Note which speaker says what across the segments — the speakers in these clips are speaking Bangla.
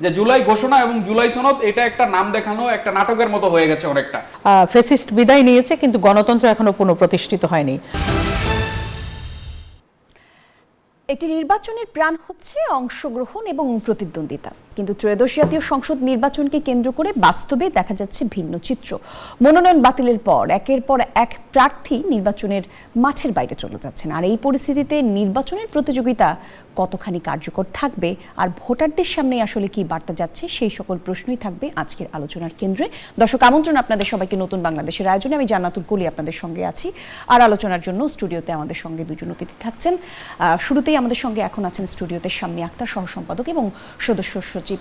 Speaker 1: যে জুলাই ঘোষণা এবং জুলাই সনদ এটা একটা নাম দেখানো একটা নাটকের মতো হয়ে গেছে অনেকটা।
Speaker 2: ফ্যাসিস্ট বিদায় নিয়েছে কিন্তু গণতন্ত্র এখনো পুনঃপ্রতিষ্ঠিত হয়নি।
Speaker 3: একটি নির্বাচনের প্রাণ হচ্ছে অংশগ্রহণ এবং প্রতিদ্বন্দ্বিতা, কিন্তু ত্রয়োদশ জাতীয় সংসদ নির্বাচনকে কেন্দ্র করে বাস্তবে দেখা যাচ্ছে ভিন্ন চিত্র। মনোনয়ন বাতিলের পর একের পর এক প্রার্থী নির্বাচনের মাঠের বাইরে চলে যাচ্ছেন। আর এই পরিস্থিতিতে নির্বাচনের প্রতিযোগিতা কতখানি কার্যকর থাকবে আর ভোটারদের সামনে আসলে কি বার্তা যাচ্ছে, সেই সকল প্রশ্নই থাকবে আজকের আলোচনার কেন্দ্রে। দর্শক, আমন্ত্রণ আপনাদের সবাইকে নতুন বাংলাদেশের আয়োজনে। আমি জান্নাতুল কলি আপনাদের সঙ্গে আছি। আর আলোচনার জন্য স্টুডিওতে আমাদের সঙ্গে দুজন অতিথি থাকছেন। শুরুতেই আমাদের সঙ্গে এখন আছেন স্টুডিওতে শাম্মী আক্তার, সহ সম্পাদক এবং সদস্য সচিব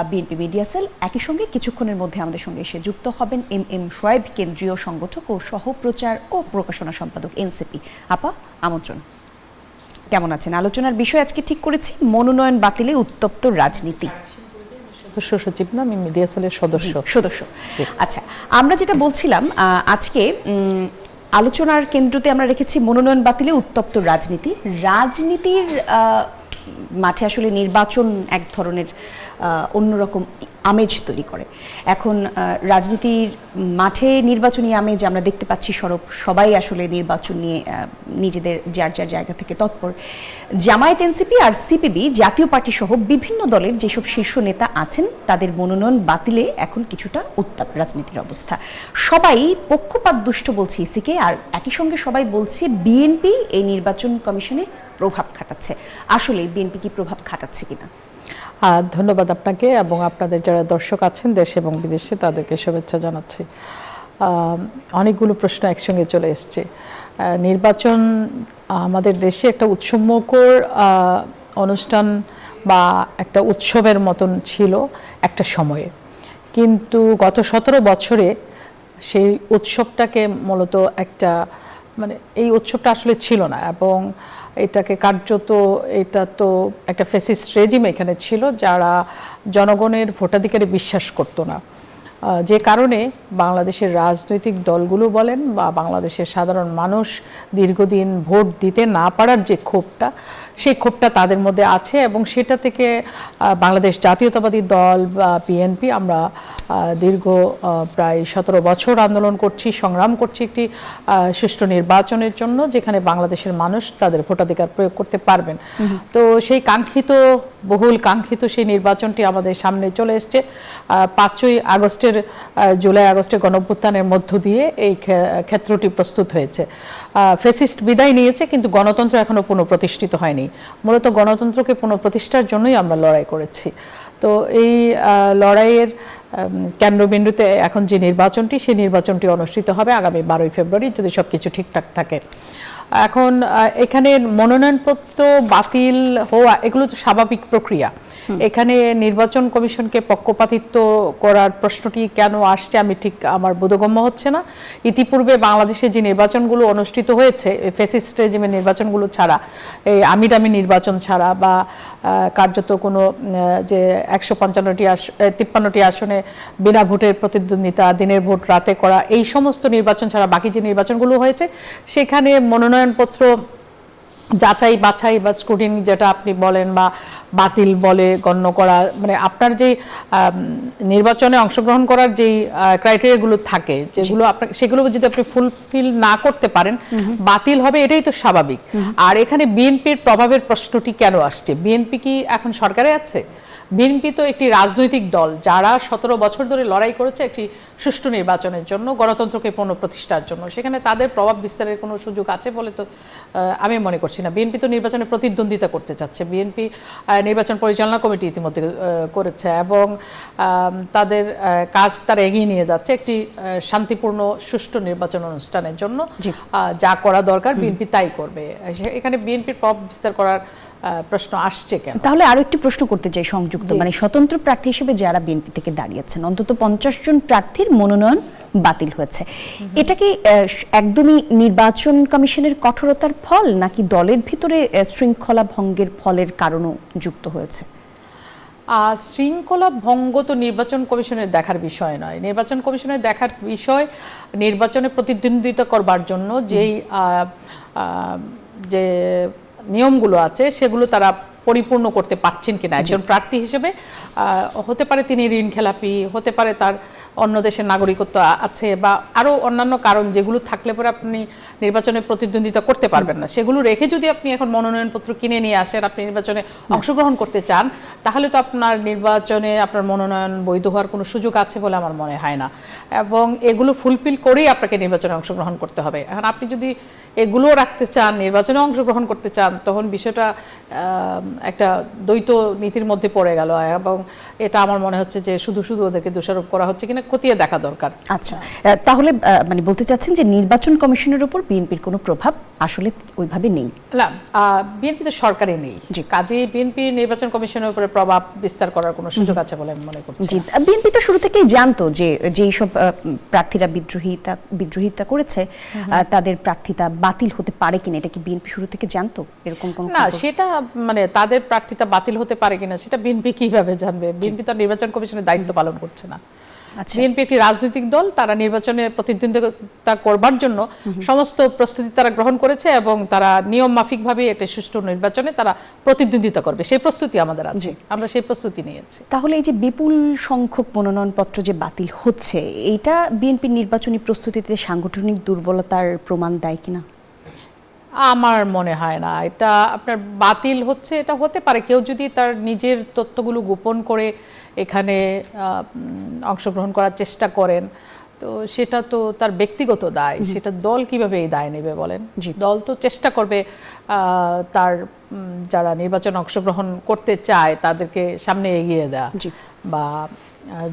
Speaker 3: বিএনপি মিডিয়া সেল। একই সঙ্গে কিছুক্ষণের মধ্যে আমাদের সঙ্গে এসে যুক্ত হবেন এম শোয়েব, কেন্দ্রীয় সংগঠক ও সহ প্রচার ও প্রকাশনা সম্পাদক এনসিপি। আপা, আমন্ত্রণ। কেমন আছেন? আলোচনার বিষয় আজকে ঠিক করেছি মনোনয়ন বাতিলে উত্তপ্ত রাজনীতি।
Speaker 2: সদস্য সচিব না, আমি মিডিয়া সেলের সদস্য।
Speaker 3: আচ্ছা, আমরা যেটা বলছিলাম আজকে আলোচনার কেন্দ্রতে আমরা রেখেছি মনোনয়ন বাতিলে উত্তপ্ত রাজনীতি। রাজনীতির মাঠে আসলে নির্বাচন এক ধরনের অন্যরকম আমেজ তৈরি করে। এখন রাজনীতির মাঠে নির্বাচনী আমেজ আমরা দেখতে পাচ্ছি, সবাই আসলে নির্বাচন নিয়ে নিজেদের যার যার জায়গা থেকে তৎপর। জামায়াত, এনসিপি আর সিপিবি জাতীয় পার্টি সহ বিভিন্ন দলের যেসব শীর্ষ নেতা আছেন তাদের মনোনয়ন বাতিলে এখন কিছুটা উত্তাপ রাজনীতির অবস্থা। সবাই পক্ষপাত দুষ্ট বলছে ইসিকে, আর একই সঙ্গে সবাই বলছে বিএনপি এই নির্বাচন কমিশনে প্রভাব খাটাচ্ছে। আসলে বিএনপি কি প্রভাব খাটাচ্ছে কিনা?
Speaker 2: ধন্যবাদ আপনাকে এবং আপনাদের যারা দর্শক আছেন দেশে এবং বিদেশে তাদেরকে শুভেচ্ছা জানাচ্ছি। অনেকগুলো প্রশ্ন একসঙ্গে চলে এসছে। নির্বাচন আমাদের দেশে একটা উৎসবমুখর অনুষ্ঠান বা একটা উৎসবের মতন ছিল একটা সময়ে, কিন্তু গত 17 বছরে সেই উৎসবটাকে মূলত একটা এই উৎসবটা আসলে ছিল না এবং এটাকে কার্যত এটা তো একটা ফ্যাসিস্ট রেজিম এখানে ছিল যারা জনগণের ভোটাধিকারে বিশ্বাস করতো না, যে কারণে বাংলাদেশের রাজনৈতিক দলগুলো বলেন বা বাংলাদেশের সাধারণ মানুষ দীর্ঘদিন ভোট দিতে না পারার যে ক্ষোভটা, সেই ক্ষোভটা তাদের মধ্যে আছে এবং সেটা থেকে বাংলাদেশ জাতীয়তাবাদী দল বা বিএনপি আমরা দীর্ঘ প্রায় 17 বছর আন্দোলন করছি, সংগ্রাম করছি একটি সুষ্ঠু নির্বাচনের জন্য যেখানে বাংলাদেশের মানুষ তাদের ভোটাধিকার প্রয়োগ করতে পারবেন। তো সেই বহুল কাঙ্ক্ষিত সেই নির্বাচনটি আমাদের সামনে চলে এসছে। 5ই আগস্টের জুলাই আগস্টের গণঅভ্যুত্থানের মধ্য দিয়ে এই ক্ষেত্রটি প্রস্তুত হয়েছে। ফ্যাসিস্ট বিদায় নিয়েছে কিন্তু গণতন্ত্র এখনো পুনঃপ্রতিষ্ঠিত হয়নি। মূলত গণতন্ত্রকে পুনঃপ্রতিষ্ঠার জন্যই আমরা লড়াই করেছি। তো এই লড়াইয়ের কেন্দ্রবিন্দুতে এখন যে নির্বাচনটি, সেই নির্বাচনটি অনুষ্ঠিত হবে আগামী 12ই ফেব্রুয়ারি যদি সবকিছু ঠিকঠাক থাকে। এখন এখানে মনোনয়নপত্র বাতিল হওয়া এগুলো তো স্বাভাবিক প্রক্রিয়া। এখানে নির্বাচন কমিশনকে পক্ষপাতিত্ব করার প্রশ্নটি কেন আসছে আমি ঠিক আমার বোধগম্য হচ্ছে না। ইতিপূর্বে বাংলাদেশে যে নির্বাচনগুলো অনুষ্ঠিত হয়েছে ফ্যাসিস্ট রেজিমের নির্বাচনগুলো ছাড়া, এই আমিডামি নির্বাচন ছাড়া বা কার্যত কোনো যে 153টি আসনে বিনা ভোটের প্রতিদ্বন্দ্বিতা, দিনের ভোট রাতে করা, এই সমস্ত নির্বাচন ছাড়া বাকি যে নির্বাচনগুলো হয়েছে সেখানে মনোনয়নপত্র যাচাই বাছাই বা স্ক্রুটিনি যেটা আপনি বলেন বা বাতিল বলে গণ্য করা, আপনার যে নির্বাচনে অংশগ্রহণ করার যেই ক্রাইটেরিয়াগুলো থাকে যেগুলো সেগুলো যদি আপনি ফুলফিল না করতে পারেন বাতিল হবে, এটাই তো স্বাভাবিক। আর এখানে বিএনপির প্রভাবের প্রশ্নটি কেন আসছে? বিএনপি কি এখন সরকারে আছে? বিএনপি তো একটি রাজনৈতিক দল যারা 17 বছর ধরে লড়াই করেছে একটি সুষ্ঠু নির্বাচনের জন্য, গণতন্ত্রকে পুনঃপ্রতিষ্ঠার জন্য। সেখানে তাদের প্রভাব বিস্তারের কোনো সুযোগ আছে বলে তো আমি মনে করছি না। বিএনপি তো নির্বাচনে প্রতিদ্বন্দ্বিতা করতে চাচ্ছে। বিএনপি নির্বাচন পরিচালনা কমিটি ইতিমধ্যে করেছে এবং তাদের কাজ তারা এগিয়ে নিয়ে যাচ্ছে একটি শান্তিপূর্ণ সুষ্ঠু নির্বাচন অনুষ্ঠানের জন্য। যা করা দরকার বিএনপি তাই করবে। এখানে বিএনপির প্রভাব বিস্তার করার প্রশ্ন আসছে কেন?
Speaker 3: তাহলে আরো একটি প্রশ্ন করতে চাই সংযুক্ত, স্বতন্ত্র প্রার্থী হিসেবে যারা বিএনপি থেকে দাঁড়িয়েছেন, অন্তত 50 জন প্রার্থীর মনোনয়ন বাতিল হয়েছে। এটা কি একদমই নির্বাচন কমিশনের কঠোরতার ফল নাকি দলের ভিতরে শৃঙ্খলা ভঙ্গের ফলের কারণও যুক্ত হয়েছে?
Speaker 2: শৃঙ্খলা ভঙ্গ তো নির্বাচন কমিশনের দেখার বিষয় নয়। নির্বাচন কমিশনের দেখার বিষয় নির্বাচনে প্রতিদ্বন্দ্বিতা করবার জন্য যে নিয়মগুলো আছে সেগুলো তারা পরিপূর্ণ করতে পারছেন কিনা। একজন প্রার্থী হিসেবে হতে পারে তিনি ঋণ খেলাপি, হতে পারে তার অন্য দেশের নাগরিকত্ব আছে, বা আরও অন্যান্য কারণ যেগুলো থাকলে পরে আপনি নির্বাচনে প্রতিদ্বন্দ্বিতা করতে পারবেন না, সেগুলো রেখে যদি আপনি এখন মনোনয়নপত্র কিনে নিয়ে আসেন, আপনি নির্বাচনে অংশগ্রহণ করতে চান, তাহলে তো আপনার নির্বাচনে আপনার মনোনয়ন বৈধ হওয়ার কোনো সুযোগ আছে বলে আমার মনে হয় না। এবং এগুলো ফুলফিল করেই আপনাকে নির্বাচনে অংশগ্রহণ করতে হবে। এখন আপনি যদি এগুলো রাখতে চান, নির্বাচনে অংশগ্রহণ করতে চান, তখন বিষয়টা একটা দ্বৈত নীতির মধ্যে পড়ে গেল, এবং এটা আমার মনে হচ্ছে যে শুধু শুধু ওদেরকে দোষারোপ করা হচ্ছে কিনা খতিয়ে দেখা দরকার।
Speaker 3: আচ্ছা, তাহলে মানে বলতে চাচ্ছেন যে নির্বাচন কমিশনের উপর বিএনপির কোনো প্রভাব আসলে ওইভাবে নেই?
Speaker 2: না, বিএনপি তো সরকারে নেই, কাজে বিএনপি নির্বাচন কমিশনের উপরে প্রভাব বিস্তার করার কোনো সুযোগ আছে বলে আমি মনে করছি।
Speaker 3: জি, বিএনপি তো শুরু থেকেই জানতো যে যেই সব প্রার্থীরা বিদ্রোহিতা করেছে তাদের প্রার্থিতা বাতিল হতে পারে কিনা, এটা কি বিএনপি শুরু থেকে জানতো? এরকম কোন
Speaker 2: না, সেটা মানে তাদের প্রার্থিতা বাতিল হতে পারে কিনা সেটা বিএনপি কিভাবে জানবে? বিএনপি তো নির্বাচন কমিশনের দায়িত্ব পালন করছে না। বিএনপি একটি রাজনৈতিক দল, তারা নির্বাচনে প্রতিদ্বন্দ্বিতা করবার জন্য সমস্ত প্রস্তুতি তারা গ্রহণ করেছে, এবং তারা নিয়ম মাফিকভাবে একটা সুষ্ঠু নির্বাচনে তারা প্রতিদ্বন্দ্বিতা করবে, সেই প্রস্তুতি আমাদের আছে, আমরা সেই প্রস্তুতি নিয়েছি।
Speaker 3: তাহলে এই যে বিপুল সংখ্যক মনোনয়নপত্র যে বাতিল হচ্ছে, এইটা বিএনপির নির্বাচনী প্রস্তুতিতে সাংগঠনিক দুর্বলতার প্রমাণ দেয় কিনা?
Speaker 2: আমার মনে হয় না এটা আপনার বাতিল হচ্ছে। এটা হতে পারে কেউ যদি তার নিজের তথ্যগুলো গোপন করে এখানে অংশগ্রহণ করার চেষ্টা করেন, তো সেটা তো তার ব্যক্তিগত দায়, সেটা দল কিভাবে এই দায় নেবে বলেন? দল তো চেষ্টা করবে তার যারা নির্বাচনে অংশগ্রহণ করতে চায় তাদেরকে সামনে এগিয়ে দেওয়া, বা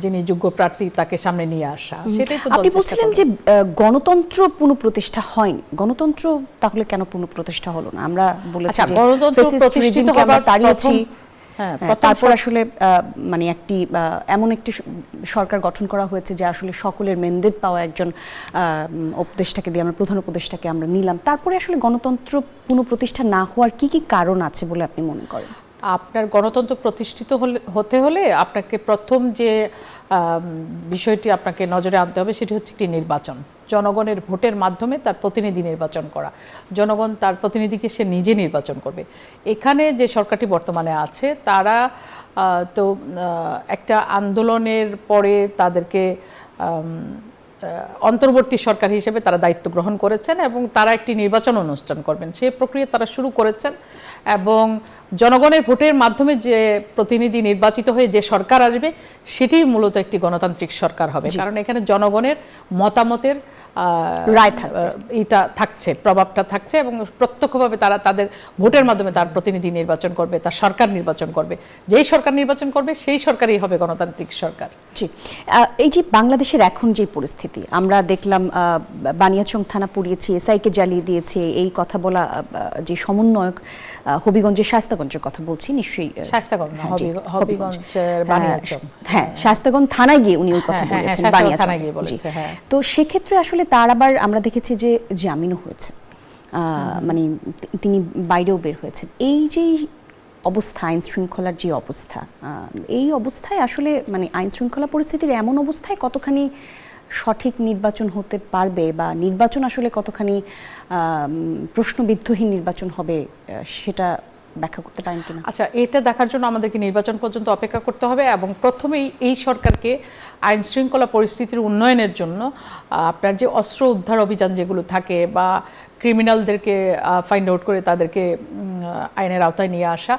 Speaker 2: যিনি যোগ্য প্রার্থী তাকে সামনে নিয়ে আসা, সেটাই তো।
Speaker 3: আপনি বলছিলেন যে গণতন্ত্র পুনঃপ্রতিষ্ঠা হয়নি, গণতন্ত্র তাহলে কেন পুনঃপ্রতিষ্ঠা হলো না? আমরা বলেছি যে
Speaker 2: গণতন্ত্র প্রতিষ্ঠিত হবার
Speaker 3: তাড়িয়েছি, তারপর
Speaker 2: প্রথম
Speaker 3: আসলে মানে একটি এমন একটি সরকার গঠন করা হয়েছে যে আসলে সকলের ম্যান্ডেট পাওয়া একজন উপদেষ্টাকে দিয়ে, আমরা প্রধান উপদেষ্টাকে আমরা নিলাম, তারপরে আসলে গণতন্ত্র পুনঃপ্রতিষ্ঠা না হওয়ার কি কি কারণ আছে বলে আপনি মনে করেন?
Speaker 2: আপনার গণতন্ত্র প্রতিষ্ঠিত হতে হলে আপনাকে প্রথম যে বিষয়টি আপনাকে নজরে আনতে হবে সেটি হচ্ছে একটি নির্বাচন, জনগণের ভোটের মাধ্যমে তার প্রতিনিধি নির্বাচন করা। জনগণ তার প্রতিনিধিকে সে নিজে নির্বাচন করবে। এখানে যে সরকারটি বর্তমানে আছে তারা তো একটা আন্দোলনের পরে তাদেরকে অন্তর্বর্তী সরকার হিসেবে তারা দায়িত্ব গ্রহণ করেছেন, এবং তারা একটি নির্বাচন অনুষ্ঠান করবেন, সেই প্রক্রিয়া তারা শুরু করেছেন। এবং জনগণের ভোটের মাধ্যমে যে প্রতিনিধি নির্বাচিত হয়ে যে সরকার আসবে সেটি মূলত একটি গণতান্ত্রিক সরকার হবে, কারণ এখানে জনগণের মতামতের
Speaker 3: রায় থাকবে,
Speaker 2: এটা থাকছে, প্রভাবটা থাকছে, এবং প্রত্যক্ষভাবে তারা তাদের ভোটের মাধ্যমে তার প্রতিনিধি নির্বাচন করবে, তার সরকার নির্বাচন করবে। যেই সরকার নির্বাচন করবে সেই সরকারই হবে গণতান্ত্রিক সরকার।
Speaker 3: জি, এই যে বাংলাদেশের এখন যে পরিস্থিতি, আমরা দেখলাম বানিয়াচং থানা পুড়িয়েছে, এসআইকে জ্বালিয়ে দিয়েছে, এই কথা বলা যে সমন্বয়ক হবিগঞ্জের শায়েস্তাগঞ্জের কথা বলছি, নিশ্চয়ই
Speaker 2: শায়েস্তাগঞ্জ না, হবিগঞ্জের বানিয়াচং,
Speaker 3: হ্যাঁ, শায়েস্তাগঞ্জ থানায় গিয়ে উনি ওই কথা বলেছেন, বানিয়াচং। তো সেক্ষেত্রে আসলে তার আবার আমরা দেখেছি যে জামিনও হয়েছে, মানে তিনি বাইরেও বের হয়েছেন। এই যে অবস্থা, আইন শৃঙ্খলার যে অবস্থা, এই অবস্থায় আসলে মানে আইন শৃঙ্খলা পরিস্থিতির এমন অবস্থায় কতখানি সঠিক নির্বাচন হতে পারবে, বা নির্বাচন আসলে কতখানি প্রশ্নবিদ্ধহীন নির্বাচন হবে, সেটা ব্যাখ্যা করতে পারেন কিনা?
Speaker 2: আচ্ছা, এটা দেখার জন্য আমাদেরকে নির্বাচন পর্যন্ত অপেক্ষা করতে হবে, এবং প্রথমেই এই সরকারকে আইন শৃঙ্খলা পরিস্থিতির উন্নয়নের জন্য আপনার যে অস্ত্র উদ্ধার অভিযান যেগুলো থাকে, বা ক্রিমিনালদেরকে ফাইন্ড আউট করে তাদেরকে আইনের আওতায় নিয়ে আসা,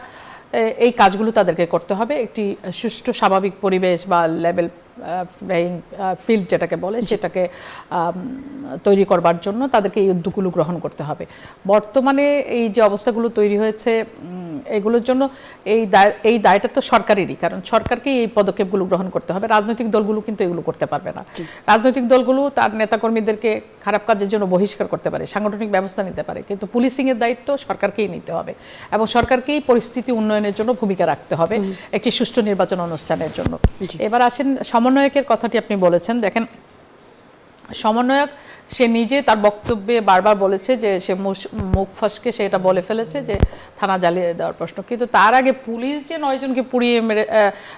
Speaker 2: এই কাজগুলো তাদেরকে করতে হবে। একটি সুষ্ঠু স্বাভাবিক পরিবেশ বা লেভেল প্লেইং ফিল্ড যেটাকে বলে, সেটাকে তৈরি করবার জন্য তাদেরকে এই উদ্যোগগুলো গ্রহণ করতে হবে। বর্তমানে এই যে অবস্থাগুলো তৈরি হয়েছে এগুলোর জন্য এই দায়টা তো সরকারেরই, কারণ সরকারকেই এই পদক্ষেপগুলো গ্রহণ করতে হবে। রাজনৈতিক দলগুলো কিন্তু এগুলো করতে পারবে না। রাজনৈতিক দলগুলো তার নেতাকর্মীদেরকে খারাপ কাজের জন্য বহিষ্কার করতে পারে, সাংগঠনিক ব্যবস্থা নিতে পারে, কিন্তু পুলিশিংয়ের দায়িত্ব সরকারকেই নিতে হবে, এবং সরকারকেই পরিস্থিতি উন্নয়নের জন্য ভূমিকা রাখতে হবে একটি সুষ্ঠু নির্বাচন অনুষ্ঠানের জন্য। এবার আসেন সমন্বয়কের কথাটি আপনি বলেছেন। দেখেন, সমন্বয়ক সে নিজে তার বক্তব্যে বারবার বলেছে যে সে মুখ ফসকে সে এটা বলে ফেলেছে যে থানা জ্বালিয়ে দেওয়ার প্রশ্ন, কিন্তু তার আগে পুলিশ যে 9 জনকে পুড়িয়ে মেরে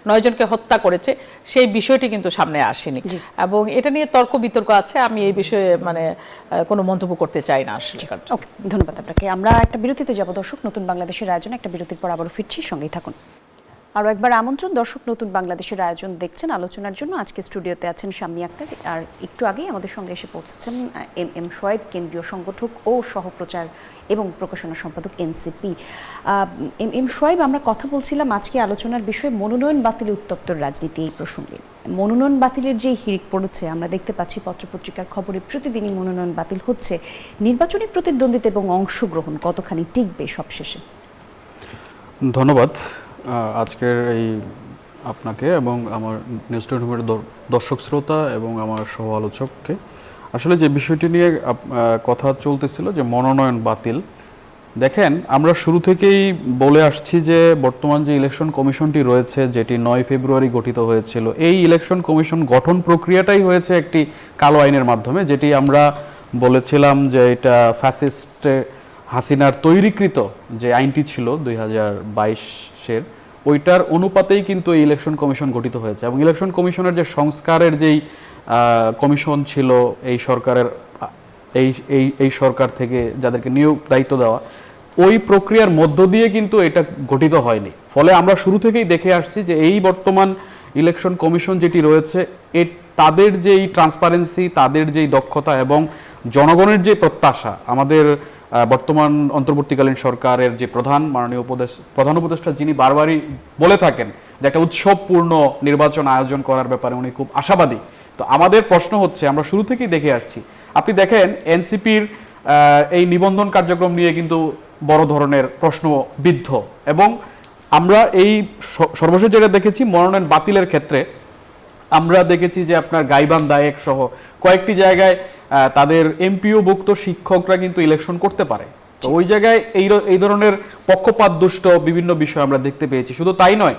Speaker 2: 9 জনকে হত্যা করেছে সেই বিষয়টি কিন্তু সামনে আসেনি, এবং এটা নিয়ে তর্ক বিতর্ক আছে। আমি এই বিষয়ে মানে কোনো মন্তব্য করতে চাই না আসলে।
Speaker 3: ওকে, ধন্যবাদ আপনাকে। আমরা একটা বিরতিতে যাব দর্শক, নতুন বাংলাদেশের আয়োজনে একটা বিরতির পর আবারও ফিরছি, সঙ্গেই থাকুন। আরও একবার আমন্ত্রণ দর্শক, নতুন বাংলাদেশের আয়োজন দেখছেন। আলোচনার জন্য আজকে স্টুডিওতে আছেন শাম্মী আক্তার, আর একটু আগেই আমাদের সঙ্গে এসে পৌঁছেছেন এম শোয়েব, কেন্দ্রীয় সংগঠক ও সহপ্রচার এবং প্রকাশনা সম্পাদক এনসিপি। এম শোয়েব, আমরা কথা বলছিলাম আজকে আলোচনার বিষয় মনোনয়ন বাতিলে উত্তপ্ত রাজনীতি, এই প্রসঙ্গে। মনোনয়ন বাতিলের যে হিড়িক পড়েছে, আমরা দেখতে পাচ্ছি পত্রপত্রিকার খবরে প্রতিদিনই মনোনয়ন বাতিল হচ্ছে। নির্বাচনী প্রতিদ্বন্দ্বিতা এবং অংশগ্রহণ কতখানি টিকবে সবশেষে?
Speaker 1: ধন্যবাদ আজকের এই আপনাকে এবং আমার নিউজ 24 দর্শক শ্রোতা এবং আমার সহ আলোচককে। আসলে যে বিষয়টি নিয়ে কথা চলতেছিল যে মনোনয়ন বাতিল, দেখেন আমরা শুরু থেকেই বলে আসছি যে বর্তমান যে ইলেকশন কমিশনটি রয়েছে, যেটি 9 ফেব্রুয়ারি গঠিত হয়েছিল, এই ইলেকশন কমিশন গঠন প্রক্রিয়াটাই হয়েছে একটি কালো আইনের মাধ্যমে, যেটি আমরা বলেছিলাম যে এটা ফ্যাসিস্ট হাসিনার তৈরিকৃত যে আইনটি ছিল 2022-এর, ওইটার অনুপাতেই কিন্তু এই ইলেকশন কমিশন গঠিত হয়েছে। এবং ইলেকশন কমিশনের যে সংস্কারের যেই কমিশন ছিল এই সরকারের, এই সরকার থেকে যাদেরকে নিয়োগ দায়িত্ব দেওয়া, ওই প্রক্রিয়ার মধ্য দিয়ে কিন্তু এটা গঠিত হয়নি। ফলে আমরা শুরু থেকেই দেখে আসছি যে এই বর্তমান ইলেকশন কমিশন যেটি রয়েছে, তাদের যেই ট্রান্সপারেন্সি, তাদের যেই দক্ষতা এবং জনগণের যে প্রত্যাশা, আমাদের বর্তমান অন্তর্বর্তীকালীন সরকারের যে মাননীয় প্রধান উপদেষ্টা যিনি বারবারই বলে থাকেন যে একটা উৎসবপূর্ণ নির্বাচন আয়োজন করার ব্যাপারে উনি খুব আশাবাদী। তো আমাদের প্রশ্ন হচ্ছে, আমরা শুরু থেকেই দেখে আসছি, আপনি দেখেন এনসিপির এই নিবন্ধন কার্যক্রম নিয়ে কিন্তু বড় ধরনের প্রশ্নবিদ্ধ, এবং আমরা এই সর্বশেষ যেটা দেখেছি মনোনয়ন বাতিলের ক্ষেত্রে আমরা দেখেছি যে আপনার গাইবান্ধা এক সহ কয়েকটি জায়গায় তাদের এমপিওভুক্ত শিক্ষকরা কিন্তু ইলেকশন করতে পারে। তো ওই জায়গায় এই ধরনের পক্ষপাত দুষ্ট বিভিন্ন বিষয় আমরা দেখতে পেয়েছি। শুধু তাই নয়,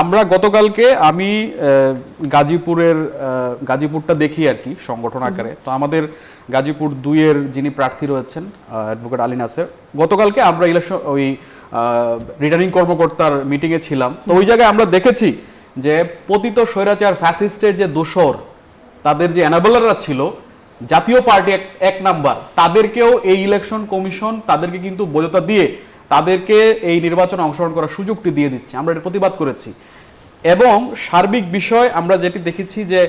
Speaker 1: আমরা গতকালকে আমি গাজীপুরটা দেখি আর কি সংগঠন আকারে। তো আমাদের গাজীপুর 2-এর যিনি প্রার্থী রয়েছেন অ্যাডভোকেট আলী নাসের, গতকালকে আমরা ইলেকশন ওই রিটার্নিং কর্মকর্তার মিটিংয়ে ছিলাম। তো ওই জায়গায় আমরা দেখেছি যে পতিত স্বৈরাচার ফ্যাসিস্টের যে দোসর, তাদের যে এনাবেলাররা ছিল, জাতীয় পার্টি 1 নাম্বার, তাদেরকেও এই ইলেকশন কমিশন তাদেরকে কিন্তু বৈধতা দিয়ে তাদেরকে এই নির্বাচনে অংশগ্রহণ করার সুযোগটি দিয়ে দিচ্ছে। আমরা এটা প্রতিবাদ করেছি। এবং সার্বিক বিষয় আমরা যেটি দেখেছি যে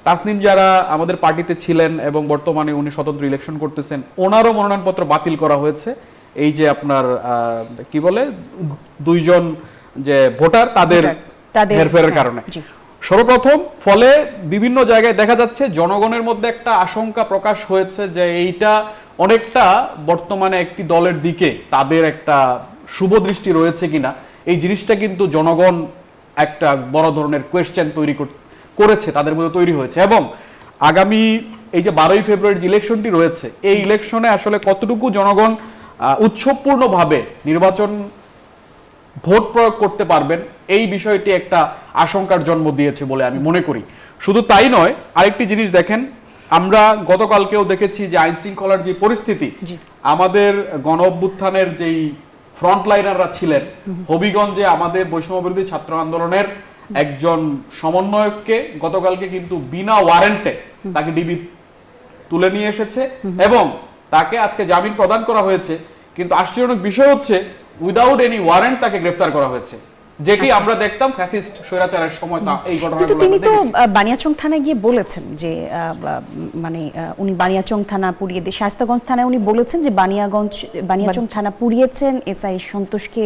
Speaker 1: তাসনিম যারা আমাদের পার্টিতে ছিলেন এবং বর্তমানে উনি স্বতন্ত্র ইলেকশন করতেছেন, ওনারও মনোনয়নপত্র বাতিল করা হয়েছে। এই যে আপনার কি বলে 2 জন যে ভোটার তাদের হেরফেরের কারণে। সর্বপ্রথম ফলে বিভিন্ন জায়গায় দেখা যাচ্ছে জনগণের মধ্যে একটা আশঙ্কা প্রকাশ হয়েছে যে এইটা অনেকটা বর্তমানে একটি দলের দিকে তাদের একটা শুভ দৃষ্টি রয়েছে কিনা, এই জিনিসটা কিন্তু জনগণ একটা বড় ধরনের কোয়েশ্চেন তৈরি করেছে, তাদের মধ্যে তৈরি হয়েছে। এবং আগামী এই যে 12ই ফেব্রুয়ারি যে ইলেকশনটি রয়েছে, এই ইলেকশনে আসলে কতটুকু জনগণ উৎসবপূর্ণভাবে নির্বাচন ভোট প্রয়োগ করতে পারবেন, এই বিষয়টি একটা আশঙ্কার জন্ম দিয়েছে বলে আমি মনে করি। শুধু তাই নয়, আরেকটি জিনিস দেখেন, আমরা গতকালকেও দেখেছি যে আইন শৃঙ্খলার যে পরিস্থিতি, আমাদের গণ অভ্যুত্থানের যেই ফ্রন্টলাইনাররা ছিলেন, হবিগঞ্জে আমাদের বৈষম্য বিরোধী ছাত্র আন্দোলনের একজন সমন্বয়ককে গতকালকে কিন্তু বিনা ওয়ারেন্টে তাকে ডিবি তুলে নিয়ে এসেছে এবং তাকে আজকে জামিন প্রদান করা হয়েছে। কিন্তু আশ্চর্যজনক বিষয় হচ্ছে উইদাউট এনি ওয়ারেন্ট তাকে গ্রেফতার করা হয়েছে, যেটি আমরা দেখতাম ফ্যাসিস্ট স্বৈরাচারের সময়। এই ঘটনাগুলো
Speaker 3: কিন্তু তিনি তো বানিয়াচং থানায় গিয়ে বলেছেন যে মানে উনি বানিয়াচং থানা পুড়িয়ে দিয়ে, শায়েস্তাগঞ্জ থানায় উনি বলেছেন যে বানিয়াচং থানা পুড়িয়েছেন, এসআই সন্তোষকে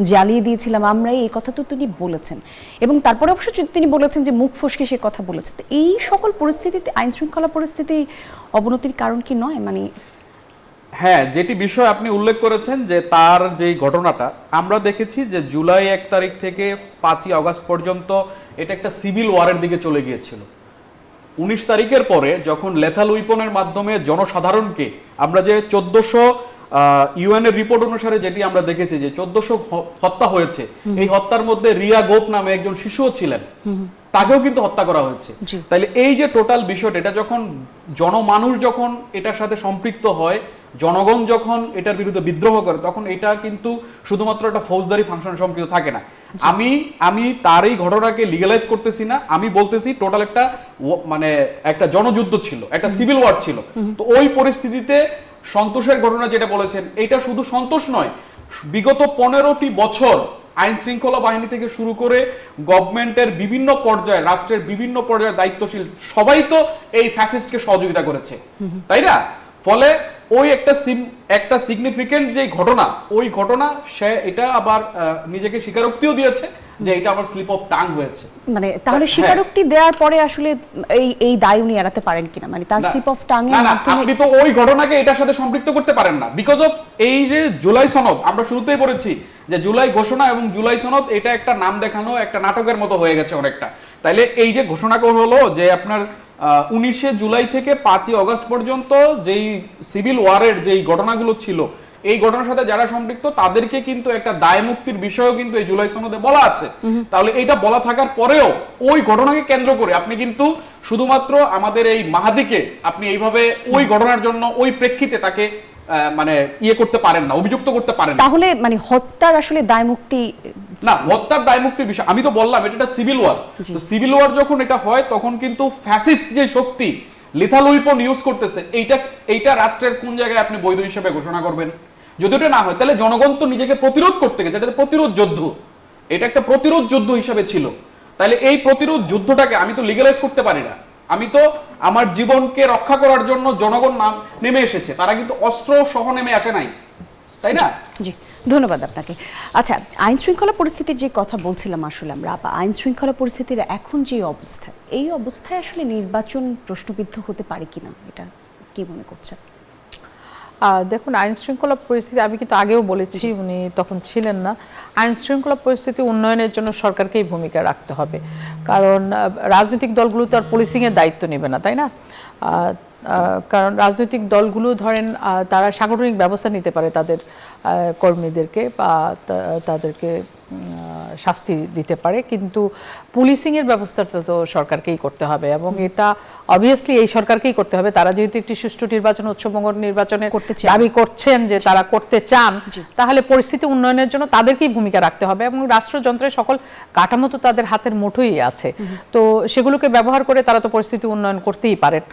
Speaker 3: জ্বালিয়ে দিয়েছিলাম আমরা, এই কথা তো তিনি বলেছেন। এবং তারপরে অবশ্য তিনি বলেছেন যে মুখ ফসকে সে কথা বলেছেন। তো এই সকল পরিস্থিতিতে আইন শৃঙ্খলা পরিস্থিতি অবনতির কারণ কি নয়? মানে
Speaker 1: হ্যাঁ, যেটি বিষয় আপনি উল্লেখ করেছেন যে তার যেই ঘটনাটা আমরা দেখেছি যে জুলাই 1 তারিখ থেকে 5ই আগস্ট পর্যন্ত এটা একটা সিভিল ওয়ারের দিকে চলে গিয়েছিল। 19 তারিখের পরে যখন লেথাল উইপনের মাধ্যমে জনসাধারণকে আমরা যে 1400 ইউএন এর রিপোর্ট অনুসারে যেটি আমরা দেখেছি যে 1400 হত্যা হয়েছে, এই হত্যার মধ্যে রিয়া গোপ নামে একজন শিশুও ছিলেন। তাকেও কিন্তু হত্যা করা হয়েছে।
Speaker 3: জি।
Speaker 1: তাইলে এই যে টোটাল বিষয়টা, এটা যখন জনমানুষ যখন এটার সাথে সম্পৃক্ত হয়, জনগণ যখন এটার বিরুদ্ধে বিদ্রোহ করে, তখন এটা কিন্তু শুধুমাত্র একটা ফৌজদারি ফাংশনে সম্পৃক্ত থাকে না। আমি তার এই ঘটনাকে লিগালাইজ করতেছি না, আমি বলতেছি টোটাল একটা মানে একটা জনযুদ্ধ ছিল, একটা সিভিল ওয়ার ছিল। তো ওই পরিস্থিতিতে সন্তোষের ঘটনা যেটা বলেছেন, এটা শুধু সন্তোষ নয়, বিগত 15টি বছর আইন শৃঙ্খলা বাহিনী থেকে শুরু করে গভর্নমেন্টের বিভিন্ন পর্যায়ে, রাষ্ট্রের বিভিন্ন পর্যায়ে দায়িত্বশীল সবাই তো এই ফ্যাসিস্টকে সহযোগিতা করেছে, তাই না? ফলে ওই একটা সিগনিফিকেন্ট যে ঘটনা, ওই ঘটনা সে এটা আবার নিজেকে স্বীকারোক্তিও দিয়েছে যে এটা আমার স্লিপ অফ টাং হয়েছে।
Speaker 3: মানে তাহলে স্বীকারোক্তি দেওয়ার পরে আসলে এই দায় উনি এড়াতে পারেন কিনা, মানে তার স্লিপ অফ টাং এর মাধ্যমে?
Speaker 1: আপনি তো ওই ঘটনাকে এটার সাথে সম্পৃক্ত করতে পারেন না, বিকজ অফ এই যে জুলাই সনদ, আমরা শুরুতেই বলেছি যে জুলাই ঘোষণা এবং জুলাই সনদ এটা একটা নাম দেখানো একটা নাটকের মতো হয়ে গেছে অনেকটা। তাইলে এই যে ঘোষণা হলো যে আপনার 19শে জুলাই থেকে 5ই অগস্ট পর্যন্ত যেই সিভিল ওয়ারের যেই ঘটনাগুলো ছিল, এই ঘটনার সাথে যারা সম্পৃক্ত তাদেরকে কিন্তু একটা দায় মুক্তির বিষয়ও কিন্তু এই জুলাই সনদে বলা আছে। তাহলে এটা বলা থাকার পরেও ওই ঘটনাকে কেন্দ্র করে আপনি কিন্তু শুধুমাত্র আমাদের এই মাহাদিকে আপনি এইভাবে ওই ঘটনার জন্য ওই প্রেক্ষিতে তাকে মানে করতে পারেন না, অভিযুক্ত করতে পারেন না।
Speaker 3: তাহলে মানে হত্যার আসলে দায় মুক্তি
Speaker 1: না, হত্যার দায় মুক্তির বিষয় আমি তো বললাম, এটা একটা সিভিল ওয়ার। তো সিভিল ওয়ার যখন এটা হয় তখন কিন্তু ফ্যাসিস্ট যে শক্তি লিথাল উইপন ইউজ করতেছে, এইটা রাষ্ট্রের কোন জায়গায় আপনি বৈধ হিসেবে ঘোষণা করবেন? যদি এটা না হয় তাহলে জনগণ তো নিজেকে প্রতিরোধ করতে গেছে, এটা প্রতিরোধ যুদ্ধ, এটা একটা প্রতিরোধ যুদ্ধ হিসেবে ছিল। তাহলে এই প্রতিরোধ যুদ্ধটাকে আমি তো লিগালাইজ করতে পারি না। আমি তো আমার জীবনকে রক্ষা করার জন্য জনগণ নেমে এসেছে, তারা কিন্তু অস্ত্র সহ নেমে আসে নাই, তাই না?
Speaker 3: জি, ধন্যবাদ আপনাকে। আচ্ছা, আইন শৃঙ্খলা পরিস্থিতির যে কথা বলছিলাম আসলে আমরা, আইন শৃঙ্খলা পরিস্থিতির এখন যে অবস্থা, এই অবস্থায় আসলে নির্বাচন প্রশ্নবিদ্ধ হতে পারে কিনা, এটা কি মনে করছেন?
Speaker 2: দেখুন, আইন শৃঙ্খলা পরিস্থিতি আমি কিন্তু আগেও বলেছি, উনি তখন ছিলেন না। আইন শৃঙ্খলা পরিস্থিতি উন্নয়নের জন্য সরকারকেই ভূমিকা রাখতে হবে, কারণ রাজনৈতিক দলগুলো তো আর পুলিশিংয়ের দায়িত্ব নেবে না, তাই না? কারণ রাজনৈতিক দলগুলো ধরেন তারা সাংগঠনিক ব্যবস্থা নিতে পারে তাদের কর্মীদেরকে বা তাদেরকে শাস্তি দিতে পারে, কিন্তু পুলিশিংয়ের ব্যবস্থাটা তো সরকারকেই করতে হবে, এবং এটা অবভিয়াসলি এই সরকারকেই করতে হবে। তারা যেহেতু একটি সুষ্ঠু নির্বাচন, উৎসবমুখর নির্বাচনের দাবি করছেন যে তারা করতে চান, তাহলে পরিস্থিতি উন্নয়নের জন্য তাদেরকেই ভূমিকা রাখতে হবে, এবং রাষ্ট্রযন্ত্রের সকল কাঠামো তো তাদের হাতের মুঠোই আছে। তো সেগুলোকে ব্যবহার করে তারা তো পরিস্থিতি উন্নয়ন করতেই পারেন।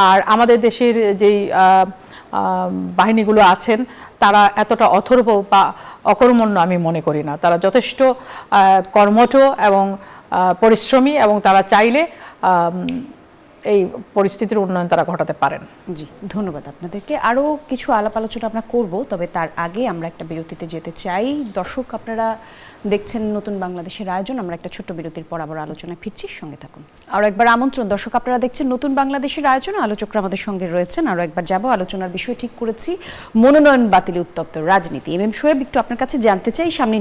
Speaker 2: আর আমাদের দেশের যেই বাহিনীগুলো আছেন তারা এতটা অথর্ব বা অকর্মণ্য আমি মনে করি না। তারা যথেষ্ট কর্মঠ এবং পরিশ্রমী, এবং তারা চাইলে এই পরিস্থিতির উন্নয়ন তারা ঘটাতে পারেন।
Speaker 3: জি, ধন্যবাদ আপনাদেরকে। আরও কিছু আলাপ আলোচনা আমরা করব, তবে তার আগে আমরা একটা বিরতিতে যেতে চাই। দর্শক, আপনারা দেখছেন নতুন বাংলাদেশের আয়োজন। আমরা একটা ছোট্ট বিরতির পর আবার আলোচনায় ফিরছি, সঙ্গে থাকুন। আরও একবার আমন্ত্রণ দর্শক, আপনারা দেখছেন নতুন বাংলাদেশের আয়োজন। আলোচকরা আমাদের সঙ্গে রয়েছেন। আরও একবার যাব, আলোচনার বিষয় ঠিক করেছি মনোনয়ন বাতিলে উত্তপ্ত রাজনীতি। এম শোয়েব, একটু আপনার কাছে জানতে চাই, সামনে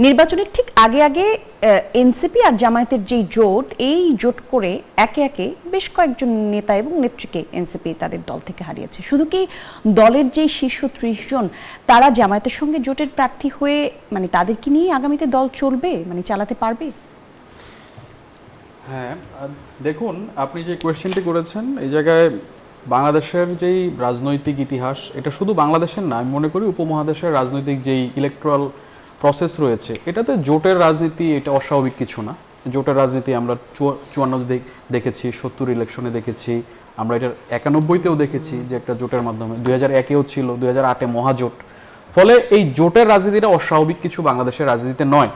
Speaker 3: নির্বাচনের ঠিক আগে এনসিপি আর জামায়াতের যেই জোট, এই জোট করে একে একে বেশ কয়েকজন নেতা এবং নেত্রীকে এনসিপি তাদের দল থেকে হারিয়েছে। শুধু কি দলের যেই শীর্ষ 30 জন তারা জামায়াতের সঙ্গে জোটের প্রার্থী হয়ে মানে তাদেরকে নিয়ে আগামীতে দল চলবে, মানে চালাতে পারবে?
Speaker 1: হ্যাঁ, দেখুন, আপনি যে কোয়েশ্চেনটি করেছেন এই জায়গায় বাংলাদেশের যেই রাজনৈতিক ইতিহাস, এটা শুধু বাংলাদেশের না, আমি মনে করি উপমহাদেশের রাজনৈতিক যেই ইলেকট্রাল প্রসেস রয়েছে, এটাতে জোটের রাজনীতি এটা অস্বাভাবিক কিছু না। জোটের রাজনীতি আমরা 54 দেখেছি, 70 ইলেকশনে দেখেছি, আমরা এটার 91তেও দেখেছি যে একটা জোটের মাধ্যমে, 2001এও ছিল, 2008-এ মহাজোট। ফলে এই জোটের রাজনীতিটা অস্বাভাবিক কিছু বাংলাদেশের রাজনীতিতে নয়।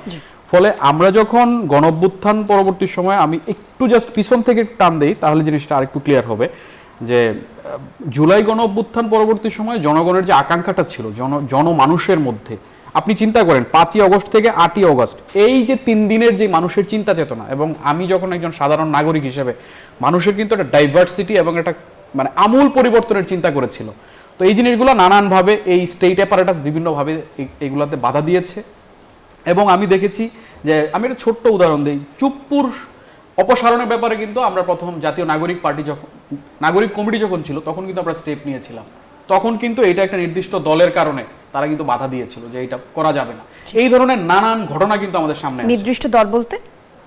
Speaker 1: ফলে আমরা যখন গণঅভ্যুত্থান পরবর্তী সময়, আমি একটু জাস্ট পিছন থেকে টান দেই তাহলে জিনিসটা আরেকটু ক্লিয়ার হবে, যে জুলাই গণঅভ্যুত্থান পরবর্তী সময় জনগণের যে আকাঙ্ক্ষাটা ছিল জনমানুষের মধ্যে, আপনি চিন্তা করেন 5ই অগস্ট থেকে 8ই অগস্ট, এই যে 3 দিনের যে মানুষের চিন্তা চেতনা, এবং আমি যখন একজন সাধারণ নাগরিক হিসেবে, মানুষের কিন্তু একটা ডাইভার্সিটি এবং একটা মানে আমূল পরিবর্তনের চিন্তা করেছিল। তো এই জিনিসগুলো নানানভাবে এই স্টেট অ্যাপারেটাস বিভিন্নভাবে এগুলাতে বাধা দিয়েছে। এবং আমি দেখেছি যে, আমি একটা ছোট্ট উদাহরণ দিই, চুপ্পুর অপসারণের ব্যাপারে কিন্তু আমরা প্রথম জাতীয় নাগরিক কমিটি যখন ছিল তখন কিন্তু আমরা স্টেপ নিয়েছিলাম। তখন কিন্তু এটা একটা নির্দিষ্ট দলের কারণে তারা কিন্তু বাধা দিয়েছিল যে এটা করা যাবে না। এই ধরনের নানান ঘটনা কিন্তু আমাদের সামনে।
Speaker 3: নির্দিষ্ট দল বলতে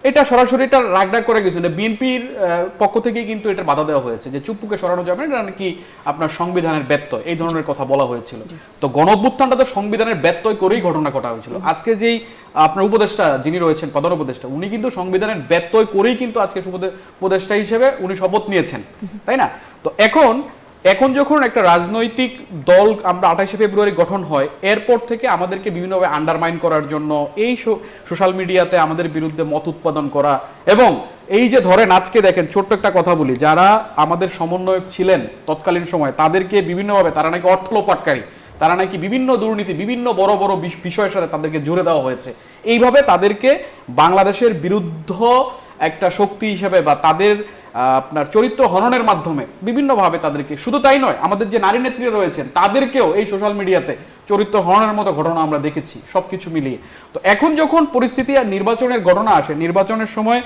Speaker 1: এটা সরাসরি এটা রাগডাগ করে গেছিল, বিএনপির পক্ষ থেকেই কিন্তু এটা বাধা দেওয়া হয়েছে যে চুপ্পুকে সরানো যাবে না, এটা নাকি আপনার সংবিধানের ব্যত্যয়, এই ধরনের কথা বলা হয়েছিল। তো গণঅভ্যুত্থানটা তো সংবিধানের ব্যত্যয় করেই ঘটনা ঘটা হয়েছিল। আজকে যেই আপনার উপদেষ্টা যিনি রয়েছেন, প্রধান উপদেষ্টা, উনি কিন্তু সংবিধানের ব্যত্যয় করেই কিন্তু আজকে উপদেষ্টা হিসেবে উনি শপথ নিয়েছেন, তাই না? তো এখন যখন একটা রাজনৈতিক দল আমরা 28শে ফেব্রুয়ারি গঠন হয়, এরপর থেকে আমাদেরকে বিভিন্নভাবে আন্ডারমাইন করার জন্য এই সোশ্যাল মিডিয়াতে আমাদের বিরুদ্ধে মত উৎপাদন করা, এবং এই যে ধরেন আজকে দেখেন ছোট্ট একটা কথা বলি, যারা আমাদের সমন্বয়ক ছিলেন তৎকালীন সময় তাদেরকে বিভিন্নভাবে তারা নাকি অর্থ লোপাটকারী, তারা নাকি বিভিন্ন দুর্নীতি, বিভিন্ন বড় বড় বিষয়ের সাথে তাদেরকে জুড়ে দেওয়া হয়েছে। এইভাবে তাদেরকে বাংলাদেশের বিরুদ্ধ একটা শক্তি হিসেবে বা তাদের আপনার চরিত্র হননের মাধ্যমে বিভিন্নভাবে তাদেরকে, শুধু তাই নয়, আমাদের যে নারী নেত্রীরা রয়েছেন তাদেরকেও এই সোশ্যাল মিডিয়াতে চরিত্র হননের মতো ঘটনা আমরা দেখেছি, সবকিছু মিলিয়ে। তো এখন যখন পরিস্থিতি আর নির্বাচনের ঘটনা আসে, নির্বাচনের সময়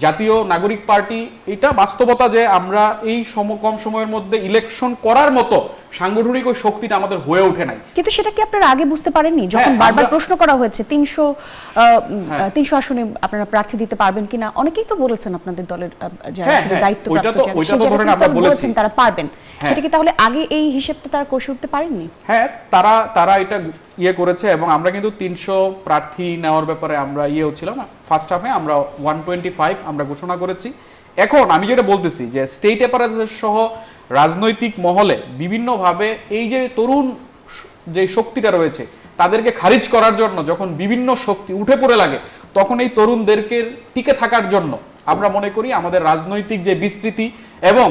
Speaker 1: জাতীয় নাগরিক পার্টি, এটা বাস্তবতা যে আমরা এই কম সময়ের মধ্যে ইলেকশন করার মতো সাংগঠনিক ওই শক্তিটা আমাদের হয়ে ওঠে নাই।
Speaker 3: কিন্তু সেটা কি আপনারা আগে বুঝতে পারেননি যখন বারবার প্রশ্ন করা হয়েছে 300 আসনে আপনারা প্রার্থী দিতে পারবেন কিনা? অনেকেই তো বলেছেন আপনাদের দলের যারা আসলে দায়িত্বপ্রাপ্ত বলেছেন তারা পারবেন, সেটা কি তাহলে আগে এই হিসেবটা তারা করে উঠতে পারেননি?
Speaker 1: হ্যাঁ, তারা এটা করেছে, এবং আমরা কিন্তু 300 প্রার্থী নেওয়ার ব্যাপারে আমরা হচ্ছিলাম ফার্স্ট হাফে, আমরা 125 আমরা ঘোষণা করেছি। এখন আমি যেটা বলতেছি যে স্টেট অ্যাপারেটাস সহ রাজনৈতিক মহলে বিভিন্নভাবে এই যে তরুণ যে শক্তিটা রয়েছে তাদেরকে খারিজ করার জন্য যখন বিভিন্ন শক্তি উঠে পড়ে লাগে, তখন এই তরুণদেরকে টিকে থাকার জন্য আমরা মনে করি আমাদের রাজনৈতিক যে বিস্তৃতি এবং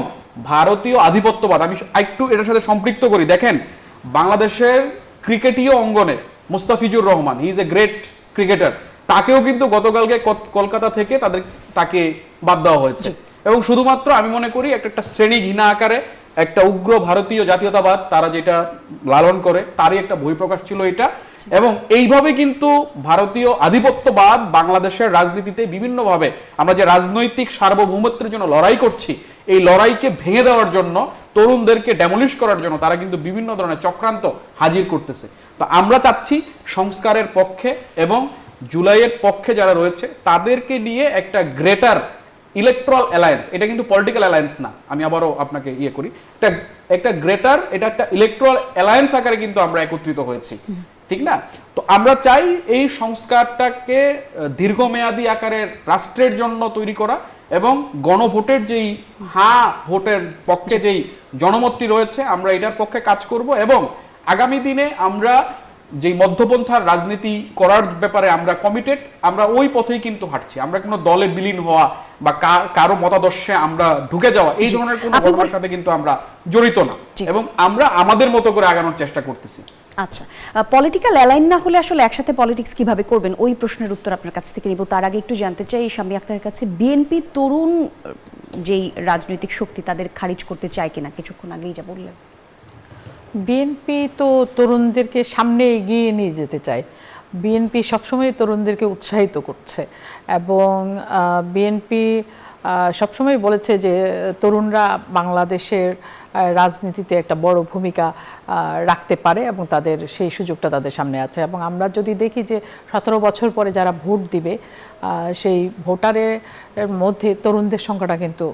Speaker 1: ভারতীয় আধিপত্যবাদ, আমি একটু এটার সাথে সম্পৃক্ত করি। দেখেন, বাংলাদেশের ক্রিকেটীয় অঙ্গনে Mustafizur Rahman, he is a great cricketer, তাকেও কিন্তু গতকালকে কলকাতা থেকে তাকে বাদ দেওয়া হয়েছে, এবং শুধুমাত্র আমি মনে করি একটা শ্রেণী ঘৃণা আকারে একটা উগ্র ভারতীয় জাতীয়তাবাদ তারা যেটা লালন করে তারই একটা বহিঃপ্রকাশ ছিল এটা। এবং এইভাবে কিন্তু ভারতীয় আধিপত্যবাদ বাংলাদেশের রাজনীতিতে বিভিন্নভাবে আমরা যে রাজনৈতিক সার্বভৌমত্বের জন্য লড়াই করছি, এই লড়াইকে ভেঙে দেওয়ার জন্য, তরুণদেরকে ডেমোলিশ করার জন্য তারা কিন্তু বিভিন্ন ধরনের চক্রান্ত হাজির করতেছে। তো আমরা চাচ্ছি সংস্কারের পক্ষে এবং জুলাইয়ের পক্ষে যারা রয়েছে তাদেরকে নিয়ে একটা গ্রেটার ইলেকট্রাল অ্যালায়েন্স, এটা কিন্তু পলিটিক্যাল অ্যালায়েন্স না, আমি আবারও আপনাকে করি, একটা গ্রেটার, এটা একটা ইলেকট্রাল অ্যালায়েন্স আকারে কিন্তু আমরা একত্রিত হয়েছি, ঠিক না? তো আমরা চাই এই সংস্কারটাকে দীর্ঘমেয়াদী আকারে রাষ্ট্রের জন্য তৈরি করা, এবং গণভোটের যেই ভোটের পক্ষে যেই জনমতটি রয়েছে আমরা এটার পক্ষে কাজ করব, এবং আগামী দিনে আমরা যেই মধ্যপন্থার রাজনীতি করার ব্যাপারে আমরা কমিটেড, আমরা ওই পথেই কিন্তু হাঁটছি। আমরা কোনো দলে বিলীন হওয়া বা কারো মতাদর্শে আমরা ঢুকে যাওয়া এই ধরনের কোনো ঘটনার সাথে কিন্তু আমরা জড়িত না, এবং আমরা আমাদের মতো করে আগানোর চেষ্টা করতেছি।
Speaker 3: আচ্ছা, পলিটিক্যাল অ্যালাইন না হলে আসলে একসাথে পলিটিক্স কিভাবে করবেন, ওই প্রশ্নের উত্তর আপনার কাছ থেকে নিব। তার আগে একটু জানতে চাই শাম্মী আক্তারের কাছে, বিএনপি তরুণ যেই রাজনৈতিক শক্তি তাদের খারিজ করতে চায় কিনা, কিছুক্ষণ আগেই যা বললেন।
Speaker 2: বিএনপি তো তরুণদেরকে সামনে এগিয়ে নিয়ে যেতে চায়, বিএনপি সবসময় তরুণদেরকে উৎসাহিত করছে, এবং বিএনপি সবসময় বলেছে যে তরুণরা বাংলাদেশের রাজনীতিতে একটা বড় ভূমিকা রাখতে পারে, এবং তাদের সেই সুযোগটা তাদের সামনে আছে। এবং আমরা যদি দেখি যে 17 বছর পরে যারা ভোট দিবে, সেই ভোটারের মধ্যে তরুণদের সংখ্যাটা কিন্তু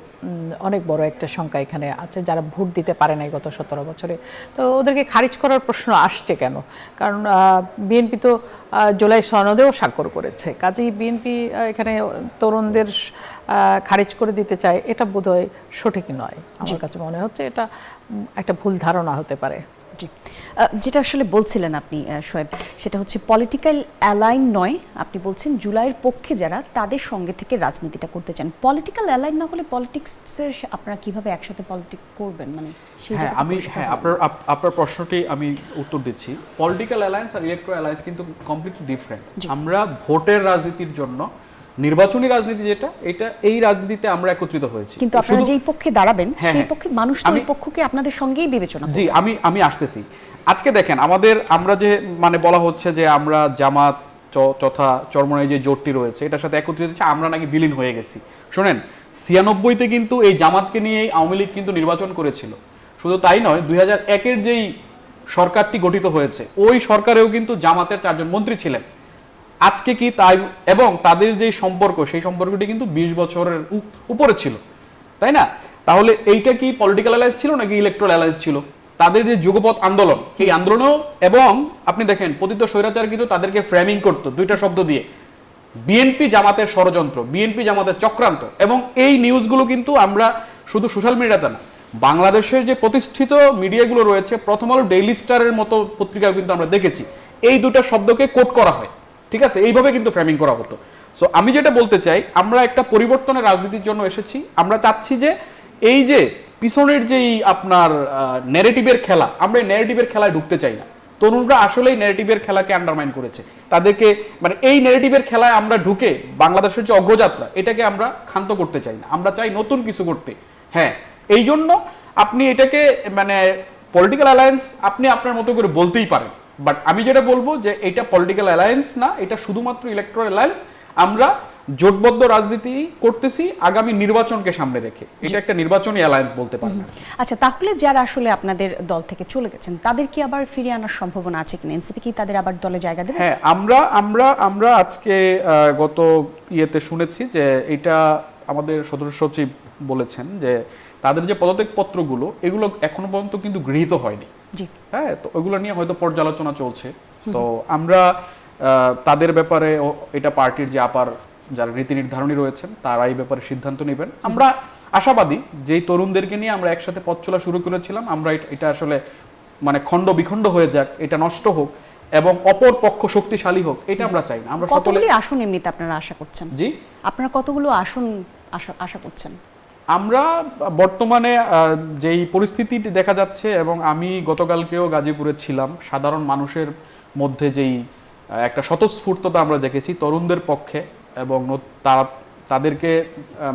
Speaker 2: অনেক বড় একটা সংখ্যা এখানে আছে, যারা ভোট দিতে পারে নাই গত 17 বছরে। তো ওদেরকে খারিজ করার প্রশ্ন আসছে কেন? কারণ বিএনপি তো জুলাই সনদেও স্বাক্ষর করেছে, কাজেই বিএনপি এখানে তরুণদের খারিজ করে দিতে চায়, এটা বোধহয় সঠিক নয়। আমার কাছে মনে হচ্ছে এটা একটা ভুল ধারণা হতে পারে।
Speaker 3: যেটা আসলে বলছিলেন আপনি শোয়েব, সেটা হচ্ছে পলিটিক্যাল অ্যালাইন নয়, আপনি বলছেন জুলাইয়ের পক্ষে যারা তাদের সঙ্গে থেকে রাজনীতিটা করতে চান। পলিটিক্যাল অ্যালাইন না হলে পলিটিক্সের আপনারা কিভাবে একসাথে পলিটিক্স করবেন? মানে
Speaker 1: আপনার প্রশ্নটি আমি উত্তর দিচ্ছি। পলিটিক্যাল অ্যালায়েন্স আর ইলেকট্রাল অ্যালায়েন্স কিন্তু কমপ্লিটলি ডিফারেন্ট। আমরা ভোটের রাজনীতির জন্য, নির্বাচনী রাজনীতি যেটা, এটা এই রাজনীতিতে আমরা একত্রিত হয়েছি,
Speaker 3: কিন্তু আপনারা যেই পক্ষে দাঁড়াবেন সেই পক্ষে মানুষ তো ওই পক্ষকে আপনাদের সঙ্গেই বিবেচনা করে।
Speaker 1: জি, আমি আসতেছি। আজকে দেখেন আমরা যে মানে বলা হচ্ছে যে আমরা জামাত তথা চরমনাই যে জোটটি রয়েছে এটার সাথে একত্রিত হচ্ছে, আমরা নাকি বিলীন হয়ে গেছি। শোনেন, 96-তে কিন্তু এই জামাতকে নিয়েই আওয়ামী লীগ কিন্তু নির্বাচন করেছিল। শুধু তাই নয়, 2001-এর যেই সরকারটি গঠিত হয়েছে ওই সরকারেও কিন্তু জামাতের 4 জন মন্ত্রী ছিলেন। আজকে কি তাই, এবং তাদের যে সম্পর্ক সেই সম্পর্কটি কিন্তু 20 বছরের উপরে ছিল, তাই না? তাহলে এইটা কি পলিটিক্যাল অ্যালায়েন্স ছিল নাকি ইলেকট্রাল অ্যালায়েন্স ছিল? তাদের যে যুগপৎ আন্দোলন, এই আন্দোলনেও, এবং আপনি দেখেন পতিত স্বৈরাচার কিন্তু তাদেরকে ফ্রেমিং করতো দুইটা শব্দ দিয়ে, বিএনপি জামাতের ষড়যন্ত্র, বিএনপি জামাতের চক্রান্ত। এবং এই নিউজগুলো কিন্তু আমরা শুধু সোশ্যাল মিডিয়াতে না, বাংলাদেশের যে প্রতিষ্ঠিত মিডিয়াগুলো রয়েছে, প্রথম আলো, ডেইলি স্টারের মতো পত্রিকাও কিন্তু আমরা দেখেছি এই দুটো শব্দকে কোট করা হয়, ঠিক আছে? এইভাবে কিন্তু ফ্রেমিং করা হতো। সো আমি যেটা বলতে চাই, আমরা একটা পরিবর্তনের রাজনীতির জন্য এসেছি। আমরা চাচ্ছি যে এই যে পিছনের যেই আপনার ন্যারেটিভের খেলা, আমরা এই ন্যারেটিভের খেলায় ঢুকতে চাই না। তরুণরা আসলেই ন্যারেটিভের খেলাকে আন্ডারমাইন করেছে, তাদেরকে মানে এই ন্যারেটিভের খেলায় আমরা ঢুকে বাংলাদেশের যে অগ্রযাত্রা, এটাকে আমরা ক্ষান্ত করতে চাই না। আমরা চাই নতুন কিছু করতে। হ্যাঁ, এই জন্য আপনি এটাকে মানে পলিটিক্যাল অ্যালায়েন্স আপনি আপনার মতো করে বলতেই পারেন, বাট আমি যেটা বলবো যে এটা পলিটিক্যাল অ্যালায়েন্স না, এটা শুধুমাত্র ইলেকট্রাল অ্যালায়েন্স। আমরা জোটবদ্ধ রাজনীতি করতেছি আগামী নির্বাচনকে সামনে রেখে, এটা একটা নির্বাচনী অ্যালায়েন্স বলতে পারেন।
Speaker 3: আচ্ছা, তাহলে যারা আসলে আপনাদের দল থেকে চলে গেছেন তাদের কি আবার ফিরিয়ে আনার সম্ভাবনা আছে কিনা? এনসিপি কি তাদের আবার দলে জায়গা দেবে?
Speaker 1: হ্যাঁ, আমরা আজকে গত ইয়েতে শুনেছি যে এটা আমাদের সদস্য সচিব বলেছেন যে তাদের যে পদত্যাগ পত্রগুলো, এগুলো এখনো পর্যন্ত কিন্তু গৃহীত হয়নি।
Speaker 3: জি,
Speaker 1: হ্যাঁ, তো ওইগুলো নিয়ে হয়তো পর্যালোচনা চলছে। তো আমরা তাদের ব্যাপারে এটা পার্টির যে আপার যারা নীতি নির্ধারণী রয়েছেন তারা এই ব্যাপারে সিদ্ধান্ত নেবেন। আমরা আশাবাদী যে এই তরুণদেরকে নিয়ে আমরা একসাথে পথ চলা শুরু করেছিলাম, আমরা এটা আসলে মানে খণ্ড বিখণ্ড হয়ে যাক, এটা নষ্ট হোক এবং অপর পক্ষ শক্তিশালী হোক, এটা আমরা চাই না। আমরা সকলে
Speaker 3: কতগুলো আসন এমনিতে আপনারা আশা করছেন?
Speaker 1: জি,
Speaker 3: আপনারা কতগুলো আসন আশা করছেন?
Speaker 1: আমরা বর্তমানে যেই পরিস্থিতিটি দেখা যাচ্ছে, এবং আমি গতকালকেও গাজীপুরে ছিলাম, সাধারণ মানুষের মধ্যে যেই একটা স্বতঃস্ফূর্ততা আমরা দেখেছি তরুণদের পক্ষে, এবং তাদেরকে